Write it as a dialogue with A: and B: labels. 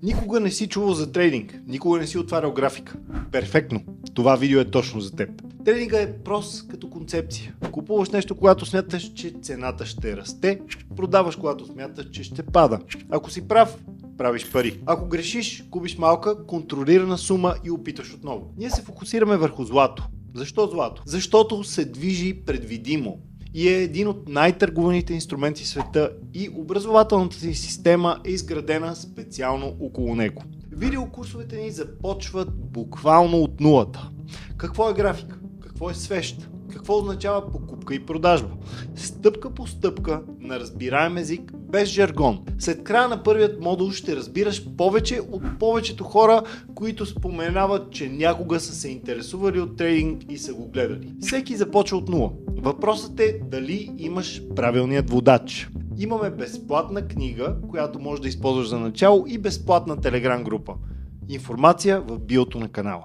A: Никога не си чувал за трейдинг, никога не си отварял графика. Перфектно. Това видео е точно за теб. Трейдинга е прост като концепция. Купуваш нещо, когато смяташ, че цената ще расте, продаваш, когато смяташ, че ще пада. Ако си прав, правиш пари. Ако грешиш, губиш малка, контролирана сума и опиташ отново. Ние се фокусираме върху злато. Защо злато? Защото се движи предвидимо и е един от най-търгуваните инструменти в света и образователната си система е изградена специално около него. Видеокурсовете ни започват буквално от нулата. Какво е графика? Какво е свещ? Какво означава покупка и продажба? Стъпка по стъпка на разбираем език, без жаргон. След края на първият модул ще разбираш повече от повечето хора, които споменават, че някога са се интересували от трейдинг и са го гледали. Всеки започва от нула. Въпросът е дали имаш правилният водач. Имаме безплатна книга, която можеш да използваш за начало, и безплатна телеграм група. Информация в биото на канала.